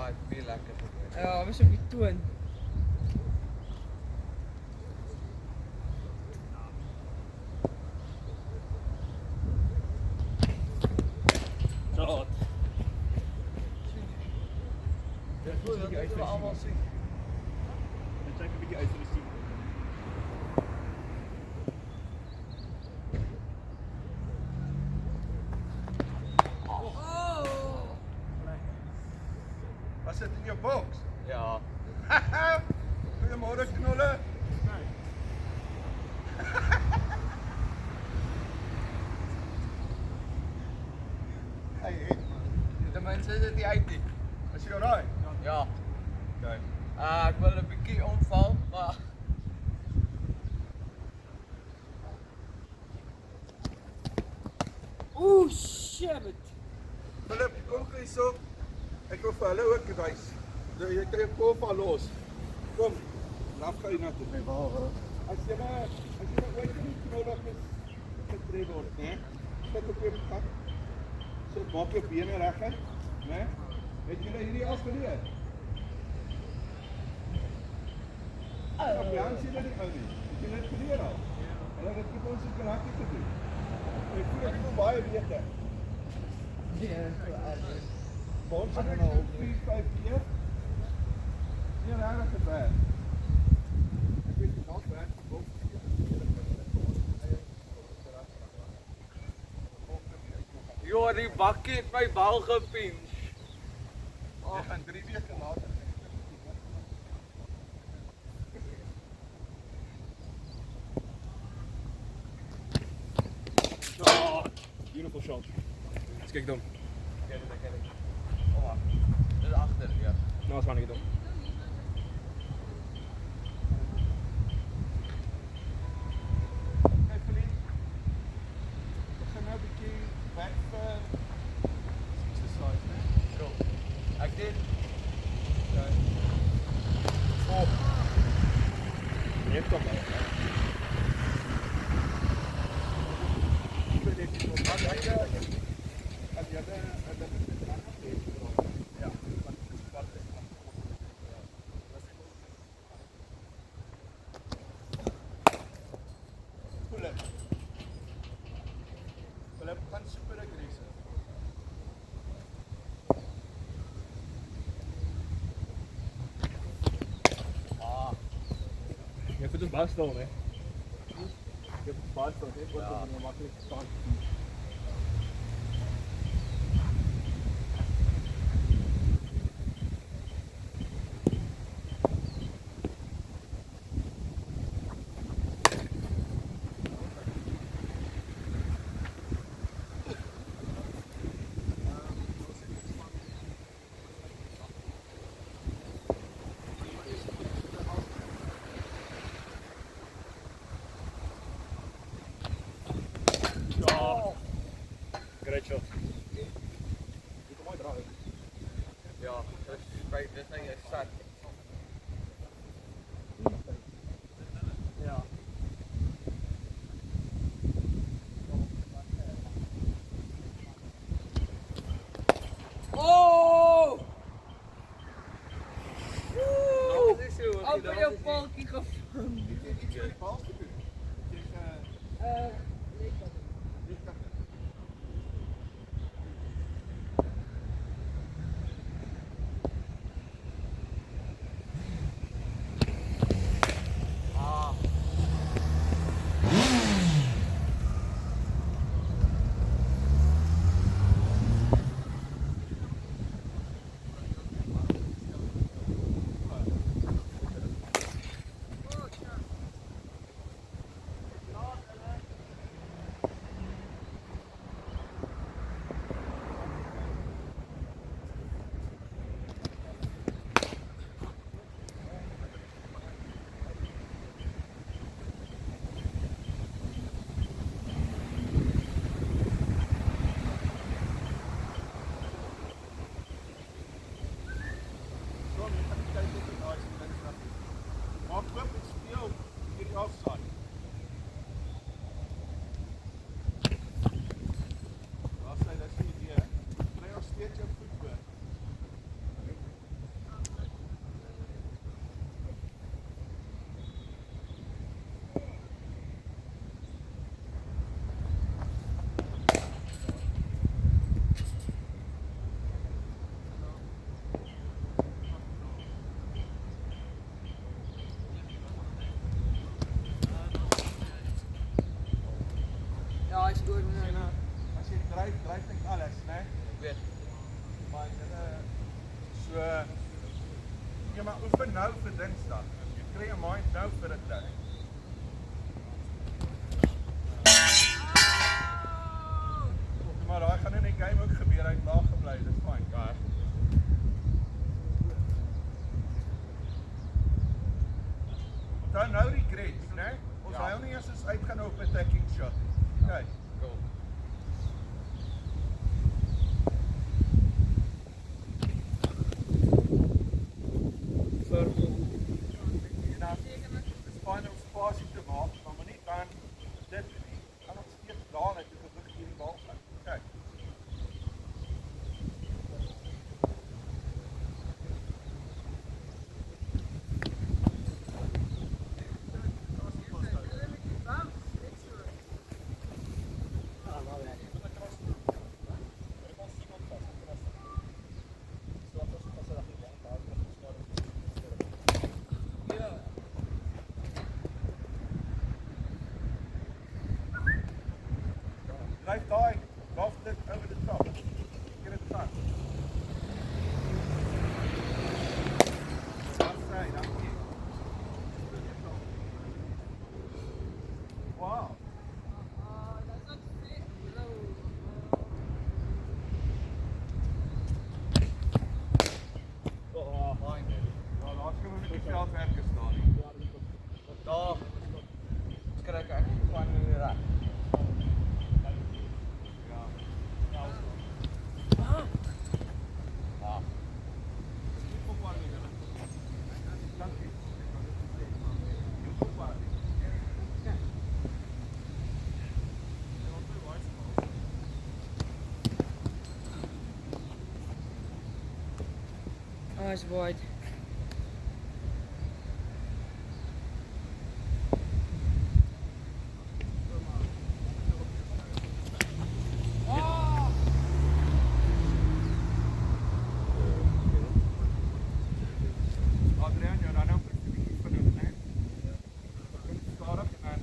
Ja, weer lekker. Ja, was op die toon. Zo. Dat moeten we allemaal zien. Dan check een beetje uit voor de team. Was dit in jou box? Ja. Goeiemôre knolle. Hey, De mensen is het niet uit nie. is jy alright? Ja. Okay. Ik wil een beetje omval, maar... Oeh, shit. Philip, kom gou hierso. Ek wil vir hulle ook wys. Jy kry 'n kol van los. Kom. Laf gou hier na toe. Nee, waar? As jy ooit in die knolle getree word, né? Sit op jou kop. So maak jou bene reguit, né? Het julle hierdie al geleer? Op Jan sien dit ou nie. Het julle dit geleer al? Hulle het dit ons in karate gedoen. Ek voel ek wil baie beter. Ons het nou 4-5 keer. Nie regtig te werk. Ek weet nie dalk werk die boek. Joh, die bakkie het my bal gepinch. En 3 weke later. Oh, beautiful shot. Let's kick dan. Oh, wacht. Dit is achter, ja. Nou, dat is maar niet doen. Hey Philippe. Ek gaan nou 'n bietjie werk vir exercise, né? Zo. Ik dit. Okay. Oh, Je hebt toch wel. ek weet net nie wat jy ja. Philip gaan super aggressief. Je hebt het dus baas staan, hè? Je hebt het baas staan, hè? Wordt het makkelijk staan. Oh, great shot. Je kan mooi draaien. Ja, dit is niet echt zat. Ja. Oh! Nou, wat is er? Wat Op je balkie gevangen. Iets met die bal gedoen. Ah. maar oefen nou vir Dinsdag. Jy kry 'n mind nou vir dit ding. Maar daai gaan in die game ook gebeur, hy het laag gebly, dis fyn. Ja. Onthou nou regrets, né? Ons huil nie as ons uitgaan op 'n attacking shot. Okay. Cool. En dan is fyn om spasie te maak, maar nie dan dit nie. Gaan ons steeds daar net toe gebruik hierdie bal gaan. Okay. Dryf daai, lof dit over the top. Get it done. Dankie, dankie. Wow. Oh, fijn. Nou, laat ek hom net die veldwerker staan nie. Daar. Ons kry ek van in die reg. Ja. Ah. Dis goed voor my, julle. Dankie. Jy goed voor my. Ja. Jy moet my wys maak. Oh, it's wide. Adrian, jou dan vir 'n bietjie van jou net. Begin stadig en dan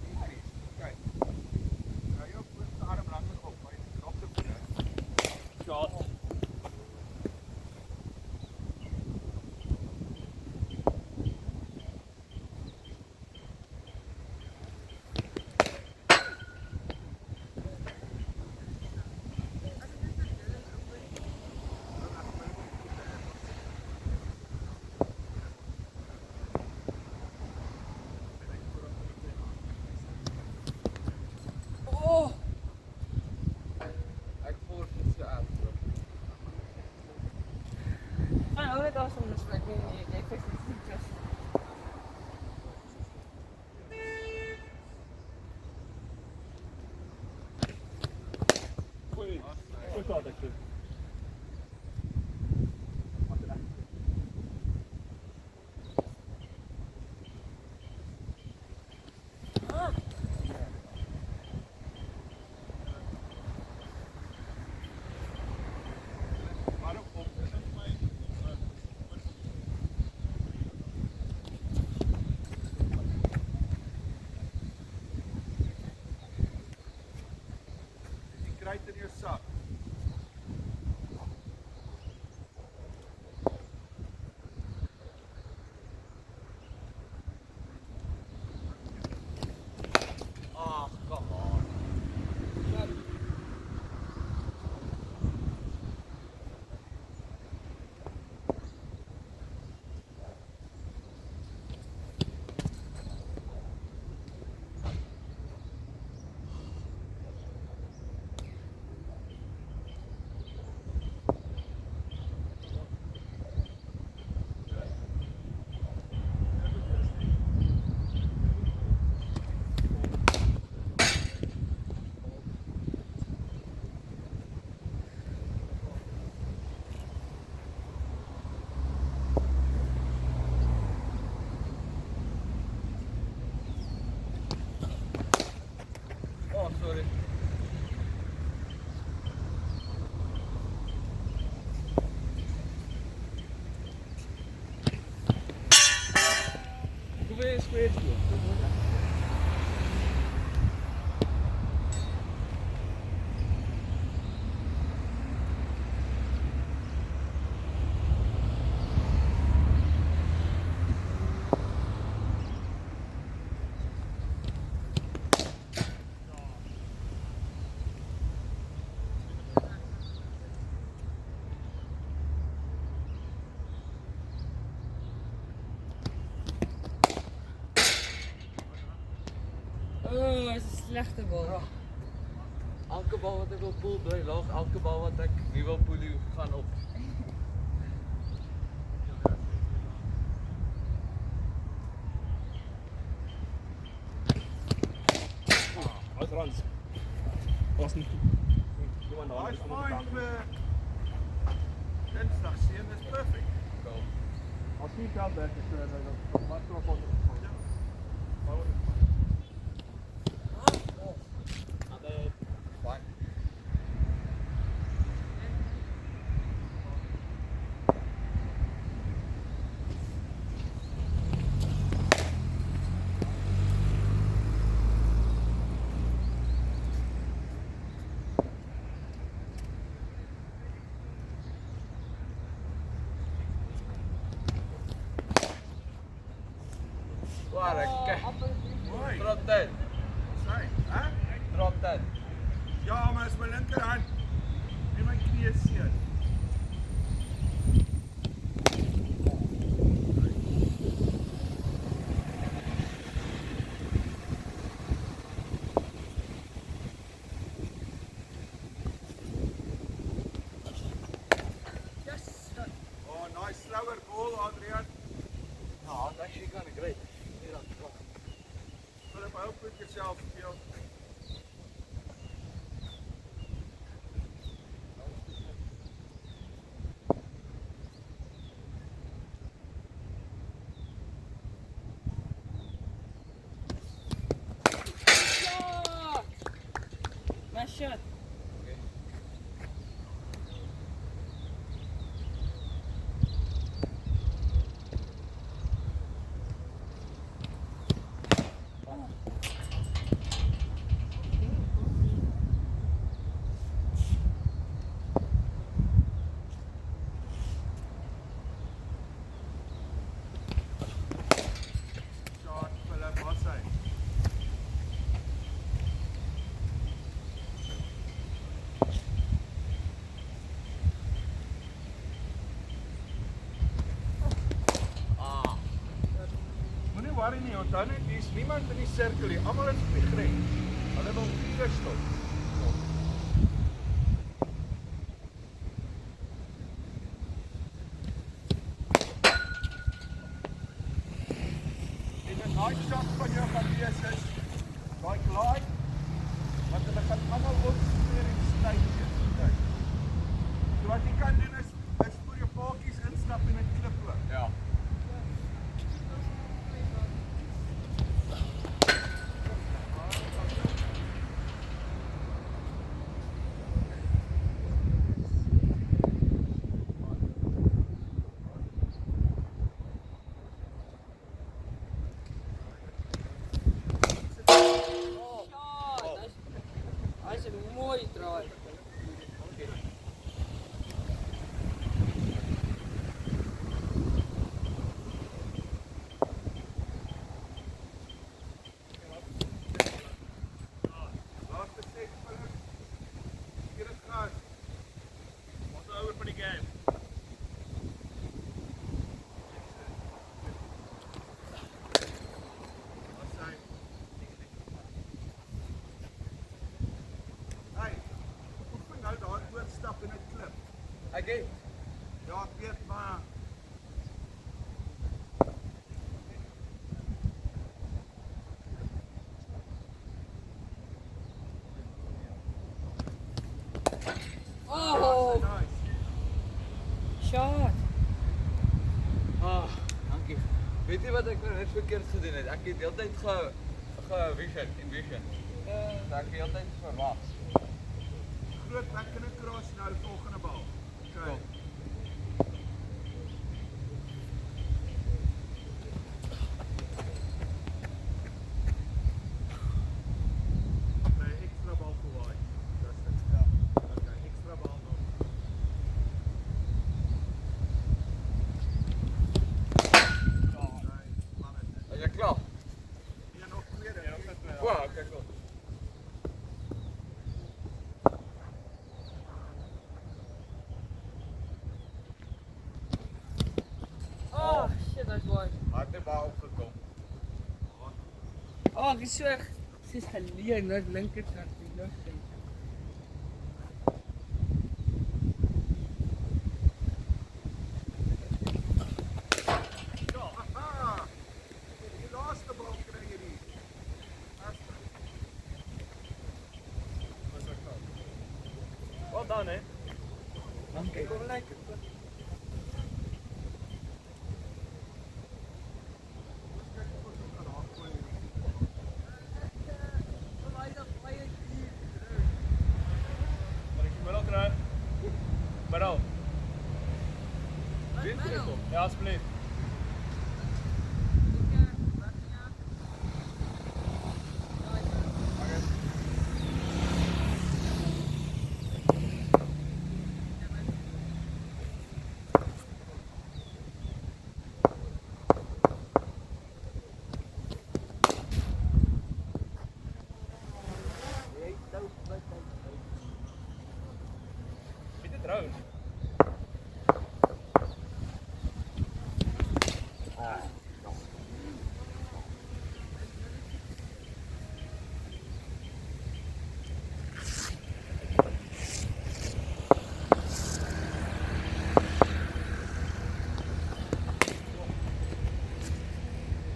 increase. Okay. Nou jou voorste arm langer op, maar jy moet nog te doen. Shot. Oh! Ek voel dit so erg. Gaan hou net asem, dus ek weet nie, ek fix dit nie just. Goeie. Goed shot, actually. Maar op die kruit in jou sak. Ah, come on. Oh, sorry. Hoe wil je square doen? Slechte bal. Elke bal wat ek wil pool bly laag, elke bal wat ek nie wil pool nie, gaan op. Uit runs. Was niet goed. Doe maar Daai nou. is fine vir Dinsdag seën, dis perfect. Als je geld hebt, dan maak je nog wat. Ja. Fine. Waar ek Mooi. drop dit. Sê, hè? Drop dit. Ja, maar is my linkerhand. En my knie is seer. Yes. Oh, nice slower ball, Adrian. No, that's actually kind of great. Hier dan, drop. Philip, I hope with yourself feel. Ja! Nice shot. Shot, Philip, wat sê? Moenie worry nie, onthou net, dis niemand in die sirkel nie. Almal is op die grens. Hulle wil vier stop. En 'n nice shot van jou gaan wees is daai glide, want hulle gaan almal opspeer en stryd wees. Okay. So wat jy kan doen is vir jou paadjies instap en 'n klip oor. Ja. Shot. Hy is 'n mooi draai. Laaste set, Philip. Hier is gas. Wat over voor die game? Wat sê? Hey, oefen nou daai oorstap in 'n klip. Again. Ja, ek weet maar Oh, nice. shot. Ah, dankie. Weet jy wat ek nou net verkeerd gedoen het? Ek het heeltyd vision. Dat ek heeltyd verwag. Groot bek in 'n cross nou volgende bal. Okay. Nee, extra bal vir waai. Dis dit. Ja. Okay, extra bal nog. Okay, love it. Is jy klaar? Hier nog tweede. Ja, dat is Wow, okay, cool. Shit, hy's mooi. Hy het die bal opgekom. Oh, ek is so Sis Halia, not linkerkant, die linkerkant. Ja, haha! Die laaste bal kry jy nie. Well done, eh? Dankie. Kom lekker. Maar ik wil ook eruit. Middel. Ja, alsjeblieft. Weet het trouwens.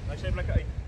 Hij schreef lekker uit.